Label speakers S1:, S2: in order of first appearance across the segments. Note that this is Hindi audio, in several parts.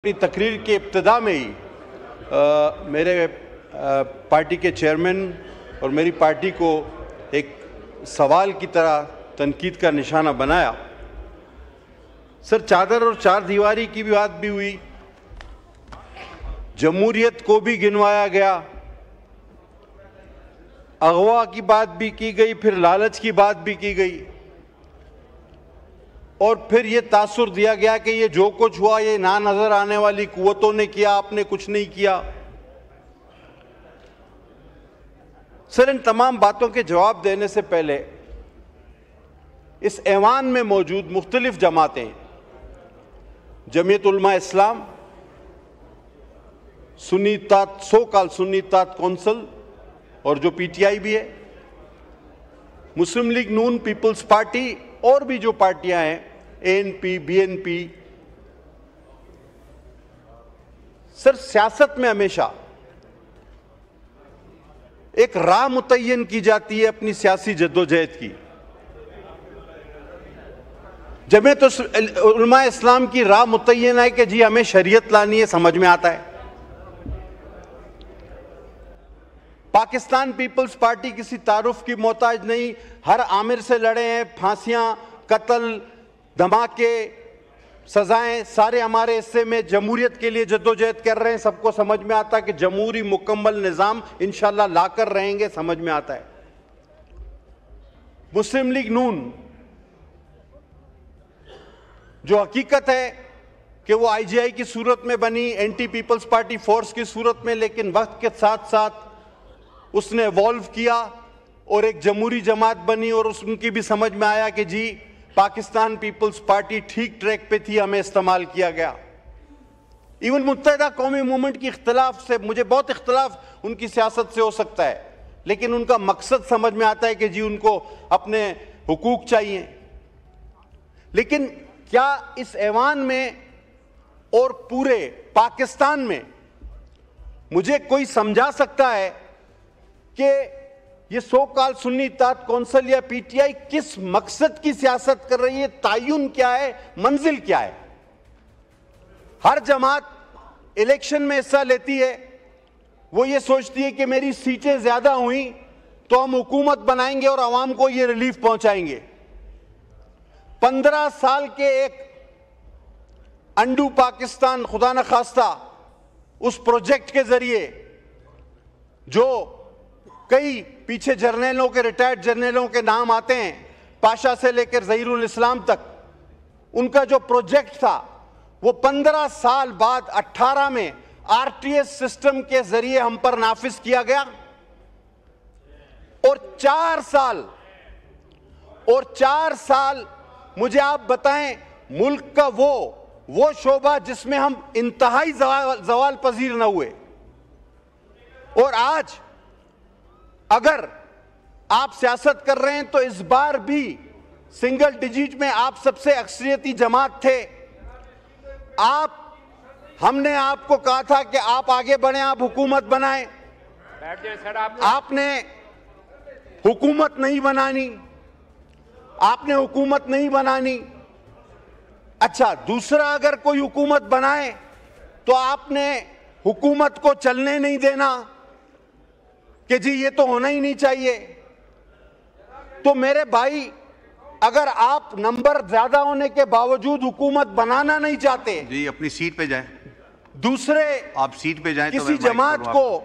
S1: अपनी तकरीर के इब्तिदा में ही मेरे पार्टी के चेयरमैन और मेरी पार्टी को एक सवाल की तरह तनकीद का निशाना बनाया। सर, चादर और चार दीवारी की भी बात भी हुई, जमहूरियत को भी गिनवाया गया, अगवा की बात भी की गई, फिर लालच की बात भी की गई और फिर ये तासुर दिया गया कि ये जो कुछ हुआ ये ना नजर आने वाली कुव्वतों ने किया, आपने कुछ नहीं किया। सर, इन तमाम बातों के जवाब देने से पहले इस ऐवान में मौजूद मुख्तलिफ जमातें, जमीयत उलमा इस्लाम, सुन्नी इत्तेहाद, सो कॉल सुन्नी इत्तेहाद कौंसिल और जो पीटीआई भी है, मुस्लिम लीग नून, पीपल्स पार्टी और भी जो पार्टियां हैं, एएनपी, बीएनपी। सर, सियासत में हमेशा एक राह मुतय्यन की जाती है अपनी सियासी जद्दोजहद की। जमीयत उलमा इस्लाम की राह मुतय्यन है कि जी हमें शरीयत लानी है, समझ में आता है। पाकिस्तान पीपल्स पार्टी किसी तारुफ की मोहताज नहीं, हर आमिर से लड़े हैं, फांसियां, कत्ल, धमाके, सजाएं सारे हमारे हिस्से में, जमहूरियत के लिए जद्दोजहद कर रहे हैं। सबको समझ में आता है कि जमहूरी मुकम्मल निज़ाम इंशाल्लाह लाकर रहेंगे, समझ में आता है। मुस्लिम लीग नून, जो हकीकत है कि वो आईजीआई की सूरत में बनी, एंटी पीपल्स पार्टी फोर्स की सूरत में, लेकिन वक्त के साथ साथ उसने इवॉल्व किया और एक जमहूरी जमात बनी और उनकी भी समझ में आया कि जी पाकिस्तान पीपल्स पार्टी ठीक ट्रैक पे थी, हमें इस्तेमाल किया गया। इवन मुत्तहिदा कौमी मूवमेंट की इख्तिलाफ से मुझे बहुत इख्तिलाफ उनकी सियासत से हो सकता है, लेकिन उनका मकसद समझ में आता है कि जी उनको अपने हुकूक चाहिए। लेकिन क्या इस ऐवान में और पूरे पाकिस्तान में मुझे कोई समझा सकता है कि ये सो कॉल सुन्नी इत्तेहाद कौंसिल या पीटीआई किस मकसद की सियासत कर रही है, तायुन क्या है, मंजिल क्या है? हर जमात इलेक्शन में हिस्सा लेती है, वो ये सोचती है कि मेरी सीटें ज्यादा हुई तो हम हुकूमत बनाएंगे और आवाम को ये रिलीफ पहुंचाएंगे। 15 साल के एक अंडू पाकिस्तान खुदा न खास्ता उस प्रोजेक्ट के जरिए जो कई पीछे जर्नलों के, रिटायर्ड जर्नलों के नाम आते हैं, पाशा से लेकर ज़हीरुल इस्लाम तक, उनका जो प्रोजेक्ट था वो 15 साल बाद 18 में आरटीएस सिस्टम के जरिए हम पर नाफिज किया गया और 4 साल मुझे आप बताएं, मुल्क का वो शोबा जिसमें हम इंतहाई जवाल पजीर न हुए। और आज अगर आप सियासत कर रहे हैं तो इस बार भी सिंगल डिजिट में आप सबसे अक्सरियती जमात थे। हमने आपको कहा था कि आप आगे बढ़ें, आप हुकूमत बनाएं। आपने हुकूमत नहीं बनानी। अच्छा, दूसरा, अगर कोई हुकूमत बनाए तो आपने हुकूमत को चलने नहीं देना कि जी ये तो होना ही नहीं चाहिए। तो मेरे भाई, अगर आप नंबर ज्यादा होने के बावजूद हुकूमत बनाना नहीं चाहते
S2: जी, अपनी सीट पे जाएं।
S1: दूसरे
S2: आप सीट पे जाएं,
S1: किसी जमात को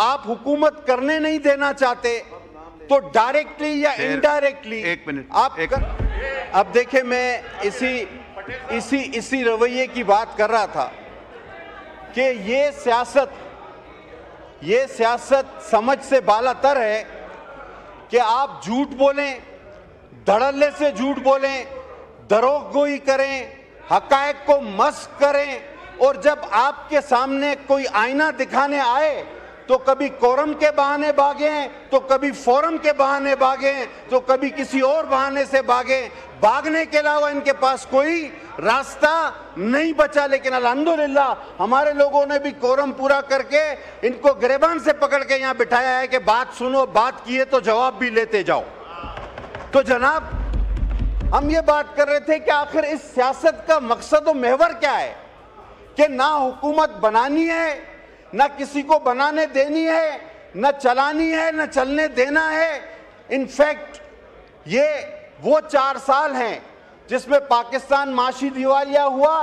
S1: आप हुकूमत करने नहीं देना चाहते तो डायरेक्टली या इनडायरेक्टली
S2: 1 मिनट
S1: आप अब देखें, मैं इसी रवैये की बात कर रहा था कि ये सियासत समझ से बालातर है कि आप झूठ बोलें, धड़ल्ले से झूठ बोलें, दरोगोई करें, हकायक को मस्क करें, और जब आपके सामने कोई आईना दिखाने आए तो कभी कोरम के बहाने भागें, तो कभी फोरम के बहाने भागें, तो कभी किसी और बहाने से भागें। भागने के अलावा इनके पास कोई रास्ता नहीं बचा। लेकिन अल्हम्दुलिल्लाह हमारे लोगों ने भी कोरम पूरा करके इनको गिरबान से पकड़ के यहाँ बिठाया है कि बात सुनो, बात किए तो जवाब भी लेते जाओ। तो जनाब, हम ये बात कर रहे थे कि आखिर इस सियासत का मकसद और महवर क्या है कि ना हुकूमत बनानी है, ना किसी को बनाने देनी है, ना चलानी है, ना चलने देना है। इनफैक्ट ये वो 4 साल हैं जिसमें पाकिस्तान माशी दिवालिया हुआ।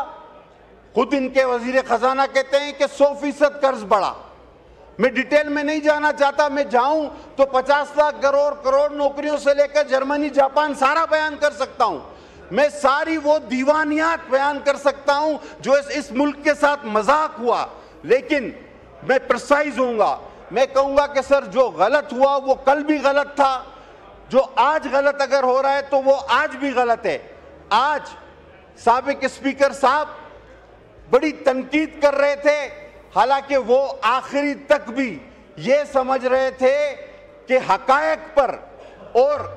S1: खुद इनके वजीर खजाना कहते हैं कि 100% कर्ज बढ़ा। मैं डिटेल में नहीं जाना चाहता, मैं जाऊं तो 50 लाख करोड़ नौकरियों से लेकर जर्मनी जापान सारा बयान कर सकता हूं। मैं सारी वो दीवानियात बयान कर सकता हूं जो इस मुल्क के साथ मजाक हुआ। लेकिन मैं प्रिसाइज होऊंगा, मैं कहूंगा कि सर जो गलत हुआ वो कल भी गलत था, जो आज गलत अगर हो रहा है तो वो आज भी गलत है। आज साबिक स्पीकर साहब बड़ी तनकीद कर रहे थे, हालांकि वो आखिरी तक भी ये समझ रहे थे कि हकायक पर और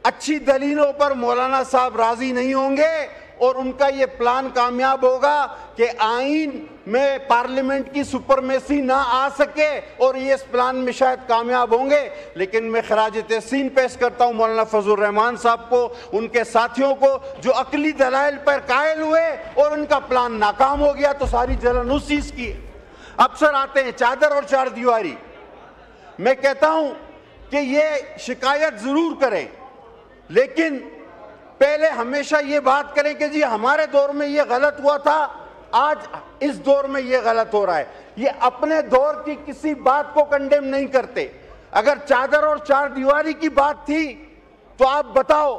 S1: अच्छी दलीलों पर मौलाना साहब राजी नहीं होंगे और उनका ये प्लान कामयाब होगा कि आईन में पार्लियामेंट की सुपरमेसी ना आ सके और ये इस प्लान में शायद कामयाब होंगे। लेकिन मैं खराज तहसीन पेश करता हूँ मौलाना फजलुर रहमान साहब को, उनके साथियों को जो अकली दलाइल पर कायल हुए और उनका प्लान नाकाम हो गया। तो सारी जलन उस चीज की। अफसर आते हैं चादर और चार दीवारी। मैं कहता हूं कि ये शिकायत जरूर करें, लेकिन पहले हमेशा ये बात करें कि जी हमारे दौर में ये गलत हुआ था, आज इस दौर में ये गलत हो रहा है। ये अपने दौर की किसी बात को कंडेम नहीं करते। अगर चादर और चार दीवारी की बात थी तो आप बताओ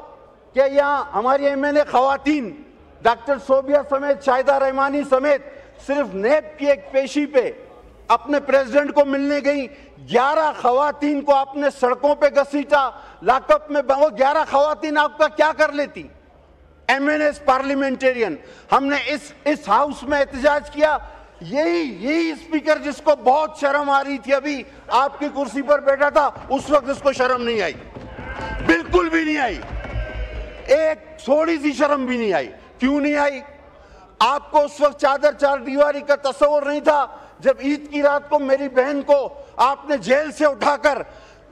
S1: कि यहाँ हमारी एमएनए खवातीन डॉक्टर सोबिया समेत शाहिदा रहमानी समेत सिर्फ नेब की एक पेशी पे अपने प्रेसिडेंट को मिलने गई। 11 खवातीन को आपने सड़कों पे घसीटा, लॉकअप में। वो 11 खवातीन आपका क्या कर लेती? MNS parliamentarian. हमने इस हाउस में एहतजाज किया। यही स्पीकर जिसको बहुत शर्म आ रही थी, अभी आपकी कुर्सी पर बैठा था, उस वक्त इसको शर्म नहीं आई, बिल्कुल भी नहीं आई, एक थोड़ी सी शर्म भी नहीं आई। क्यों नहीं आई? आपको उस वक्त चादर चार दीवारी का तस्वर नहीं था। जब ईद की रात को मेरी बहन को आपने जेल से उठाकर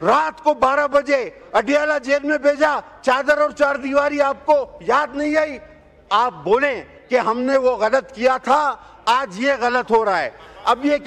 S1: रात को 12 बजे अडियाला जेल में भेजा, चादर और चार दीवारी आपको याद नहीं आई? आप बोले कि हमने वो गलत किया था, आज ये गलत हो रहा है। अब ये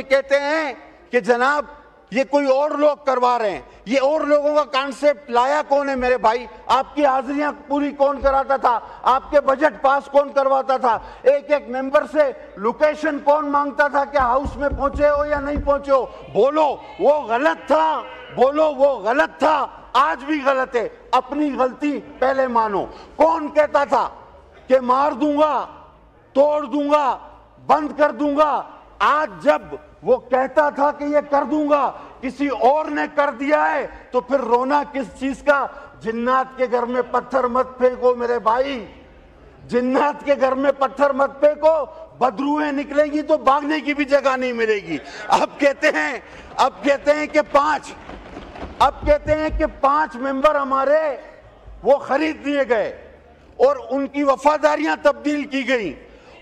S1: कहते हैं कि जनाब ये कोई और लोग करवा रहे हैं। ये और लोगों का कॉन्सेप्ट लाया कौन है मेरे भाई? आपकी हाजिरियां पूरी कौन कराता था? आपके बजट पास कौन करवाता था? एक एक मेंबर से लोकेशन कौन मांगता था कि हाउस में पहुंचे हो या नहीं पहुंचे हो? बोलो वो गलत था, बोलो वो गलत था, आज भी गलत है। अपनी गलती पहले मानो। कौन कहता था कि मार दूंगा, तोड़ दूंगा, बंद कर दूंगा? आज जब वो कहता था कि ये कर दूंगा, किसी और ने कर दिया है, तो फिर रोना किस चीज का? जिन्नात के घर में पत्थर मत फेंको मेरे भाई, जिन्नात के घर में पत्थर मत फेंको, बदरूहें निकलेंगी तो भागने की भी जगह नहीं मिलेगी। अब कहते हैं कि 5 मेंबर हमारे वो खरीद लिए गए और उनकी वफादारियां तब्दील की गई।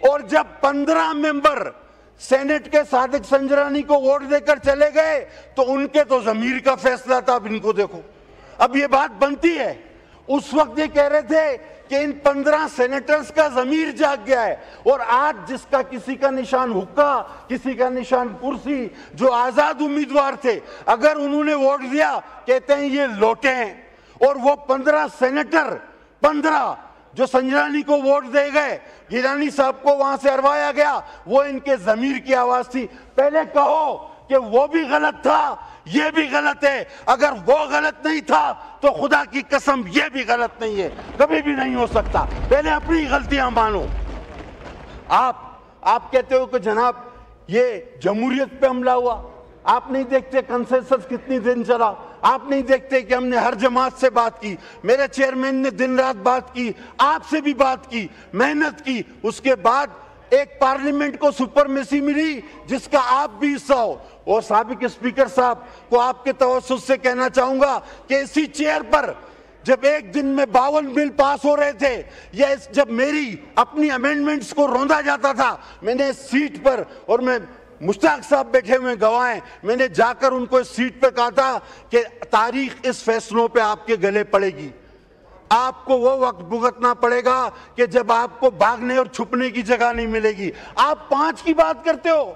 S1: और जब 15 मेंबर सेनेट के सादिक संजरानी को वोट देकर चले गए तो उनके तो जमीर का फैसला था। अब इनको देखो, अब ये बात बनती है। उस वक्त ये कह रहे थे कि इन 15 सेनेटर्स का जमीर जाग गया है, और आज जिसका किसी का निशान हुक्का, किसी का निशान कुर्सी, जो आजाद उम्मीदवार थे, अगर उन्होंने वोट दिया कहते हैं ये लौटे हैं। और वो 15 सेनेटर 15 जो संजरानी को वोट दे गए, गिलानी साहब को वहां से हरवाया गया, वो इनके जमीर की आवाज थी। पहले कहो कि वो भी गलत था, ये भी गलत है। अगर वो गलत नहीं था तो खुदा की कसम ये भी गलत नहीं है, कभी भी नहीं हो सकता। पहले अपनी गलतियां मानो। आप कहते हो कि जनाब ये जमहूरियत पे हमला हुआ। आप नहीं देखते कंसेंसस कितनी दिन चला? आप नहीं देखते कि हमने हर जमात से बात की, मेरे चेयरमैन ने दिन रात बात की, आपसे भी बात की, मेहनत की। उसके बाद एक पार्लियामेंट को सुपरमेसी मिली जिसका आप भी हिस्सा हो। और साबिक स्पीकर साहब को आपके तवज्जुह से कहना चाहूंगा कि इसी चेयर पर जब एक दिन में 52 बिल पास हो रहे थे, या जब मेरी अपनी अमेंडमेंट्स को रौंदा जाता था, मैंने इस सीट पर, और मैं मुश्ताक साहब बैठे हुए गवाह हैं, मैंने जाकर उनको इस सीट पे कहा था कि तारीख इस फैसलों पे आपके गले पड़ेगी। आपको वो वक्त भुगतना पड़ेगा कि जब आपको भागने और छुपने की जगह नहीं मिलेगी। आप 5 की बात करते हो,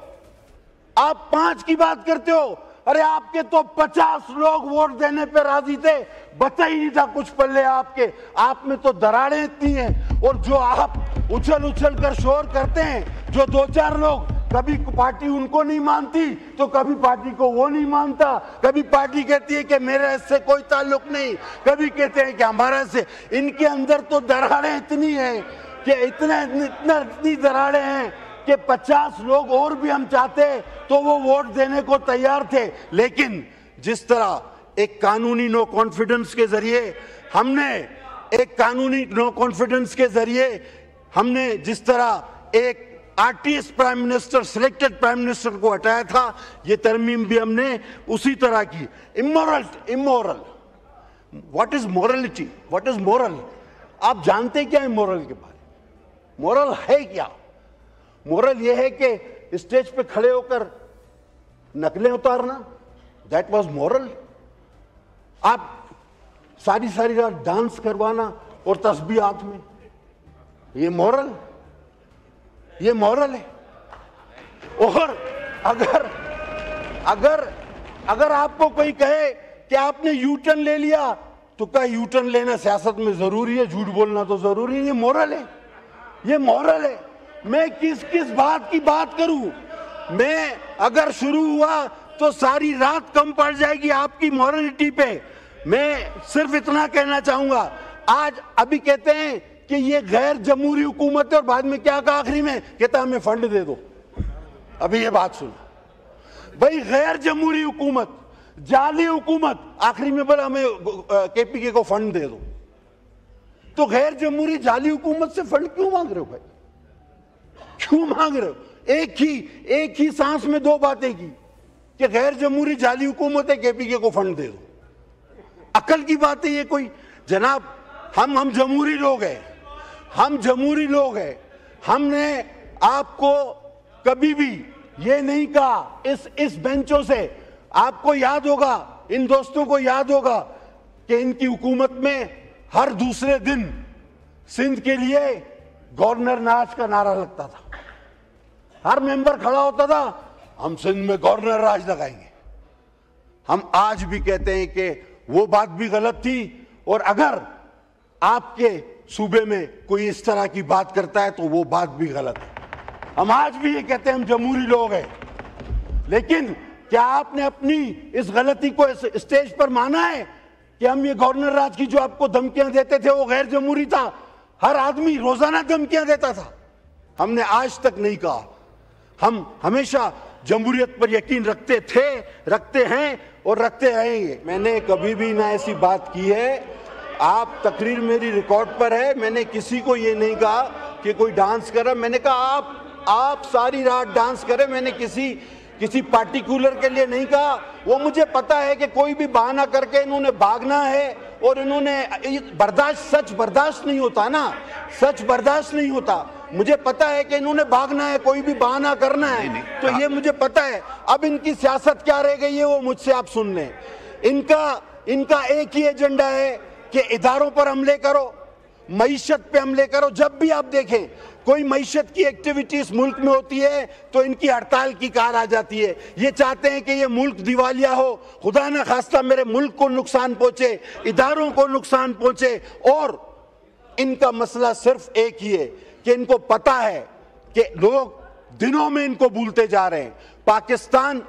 S1: आप 5 की बात करते हो। अरे आपके तो 50 लोग वोट देने पे राजी थे, बचा ही नहीं था कुछ पल्ले आपके। आप में तो दरारें इतनी हैं, और जो आप उछल उछल कर शोर करते हैं, जो 2-4 लोग, कभी पार्टी उनको नहीं मानती तो कभी पार्टी को वो नहीं मानता, कभी पार्टी कहती है कि मेरे इससे कोई ताल्लुक नहीं, कभी कहते हैं कि हमारे से। इनके अंदर तो दरारें इतनी हैं कि इतनी दरारें हैं कि 50 लोग और भी हम चाहते तो वो वोट देने को तैयार थे। लेकिन जिस तरह एक कानूनी नो कॉन्फिडेंस के जरिए हमने जिस तरह एक RTS prime minister, selected prime minister को हटाया था, ये तरमीम भी हमने उसी तरह की। Immoral, what is morality, what is moral? आप जानते क्या है मोरल के बारे में? मोरल है क्या? मोरल यह है कि स्टेज पे खड़े होकर नकलें उतारना, दैट वाज मोरल। आप सारी रात डांस करवाना और तस्बीह हाथ में, ये मोरल है। और अगर आपको कोई कहे कि आपने यू टर्न ले लिया, तो क्या यू टर्न लेना सियासत में जरूरी है? झूठ बोलना तो जरूरी है। ये मोरल है। मैं किस बात की बात करूं? मैं अगर शुरू हुआ तो सारी रात कम पड़ जाएगी आपकी मॉरलिटी पे। मैं सिर्फ इतना कहना चाहूंगा, आज अभी कहते हैं कि ये गैर जमहूरी हुकूमत है, और बाद में क्या कहा आखिरी में? कहता हमें फंड दे दो। अभी ये बात सुनो भाई, गैर जमहूरी हुकूमत, जाली हुकूमत, आखिरी में बोला हमें केपीके को फंड दे दो। तो गैर जमहूरी जाली हुकूमत से फंड क्यों मांग रहे हो भाई? क्यों मांग रहे हो? एक ही सांस में 2 बातें की कि गैर जमहूरी जाली हुकूमत है, केपीके को फंड दे दो। अकल की बात है ये कोई? जनाब, हम जमहूरी लोग हैं, हमने आपको कभी भी ये नहीं कहा। इस बेंचों से आपको याद होगा, इन दोस्तों को याद होगा कि इनकी हुकूमत में हर दूसरे दिन सिंध के लिए गवर्नर राज का नारा लगता था। हर मेंबर खड़ा होता था, हम सिंध में गवर्नर राज लगाएंगे। हम आज भी कहते हैं कि वो बात भी गलत थी, और अगर आपके सूबे में कोई इस तरह की बात करता है तो वो बात भी गलत है। हम आज भी ये कहते हैं हम जमहूरी लोग हैं, लेकिन क्या आपने अपनी इस गलती को इस स्टेज पर माना है कि हम ये गवर्नर राज की जो आपको धमकियां देते थे वो गैर जमहूरी था? हर आदमी रोजाना धमकियां देता था। हमने आज तक नहीं कहा। हम हमेशा जमहूरियत पर यकीन रखते थे, रखते हैं और रखते रहेंगे। मैंने कभी भी ना ऐसी बात की है। आप तकरीर मेरी रिकॉर्ड पर है, मैंने किसी को ये नहीं कहा कि कोई डांस करे। मैंने कहा आप सारी रात डांस करें। मैंने किसी पार्टिकुलर के लिए नहीं कहा। वो मुझे पता है कि कोई भी बहाना करके इन्होंने भागना है, और इन्होंने सच बर्दाश्त नहीं होता ना, सच बर्दाश्त नहीं होता। मुझे पता है कि इन्होंने भागना है, कोई भी बहाना करना है, तो ये मुझे पता है। अब इनकी सियासत क्या रह गई है वो मुझसे आप सुन लें। इनका एक ही एजेंडा है कि इदारों पर हमले करो, मईशत पे हमले करो। जब भी आप देखें कोई मईशत की एक्टिविटी इस मुल्क में होती है तो इनकी हड़ताल की कार आ जाती है। ये चाहते हैं कि ये मुल्क दिवालिया हो, खुदा न खास्ता मेरे मुल्क को नुकसान पहुंचे, इदारों को नुकसान पहुंचे। और इनका मसला सिर्फ एक ही है कि इनको पता है कि लोग दिनों में इनको भूलते जा रहे हैं। पाकिस्तान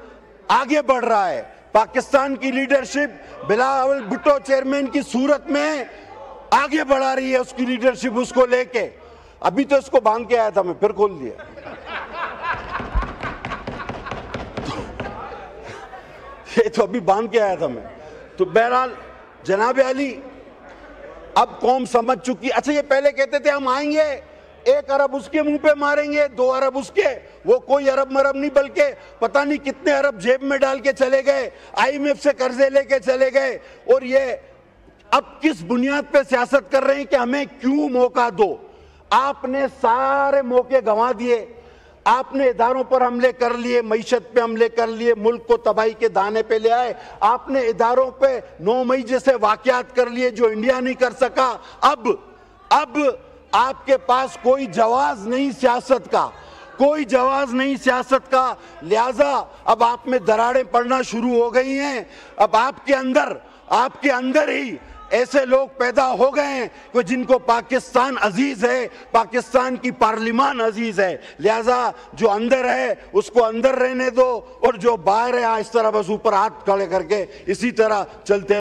S1: आगे बढ़ रहा है। पाकिस्तान की लीडरशिप बिलावल भुट्टो चेयरमैन की सूरत में आगे बढ़ा रही है, उसकी लीडरशिप उसको लेके। अभी तो इसको बांध के आया था मैं, फिर खोल दिया। ये तो अभी बांध के आया था मैं। तो बहरहाल जनाब अली, अब कौम समझ चुकी। अच्छा, ये पहले कहते थे हम आएंगे, 1 अरब उसके मुंह पे मारेंगे, 2 अरब उसके। वो कोई अरब मरब नहीं, बल्कि पता नहीं कितने अरब जेब में डाल के चले गए, IMF से कर्जे लेके चले गए। और ये अब किस बुनियाद पे सियासत कर रहे हैं कि हमें क्यों मौका दो? आपने सारे मौके गंवा दिए। आपने इदारों पर हमले कर लिए, मईशत पे हमले कर लिए, मुल्क को तबाही के दाने पे ले आए। आपने इदारों पे 9 मई जैसे वाकयात कर लिए जो इंडिया नहीं कर सका। अब आपके पास कोई जवाब नहीं सियासत का, कोई जवाब नहीं सियासत का, लिहाजा अब आप में दरारें पड़ना शुरू हो गई हैं। अब आपके अंदर ही ऐसे लोग पैदा हो गए हैं कि जिनको पाकिस्तान अजीज है, पाकिस्तान की पार्लिमान अजीज है। लिहाजा जो अंदर है उसको अंदर रहने दो और जो बाहर है इस तरह बस ऊपर हाथ खड़े करके इसी तरह चलते हैं।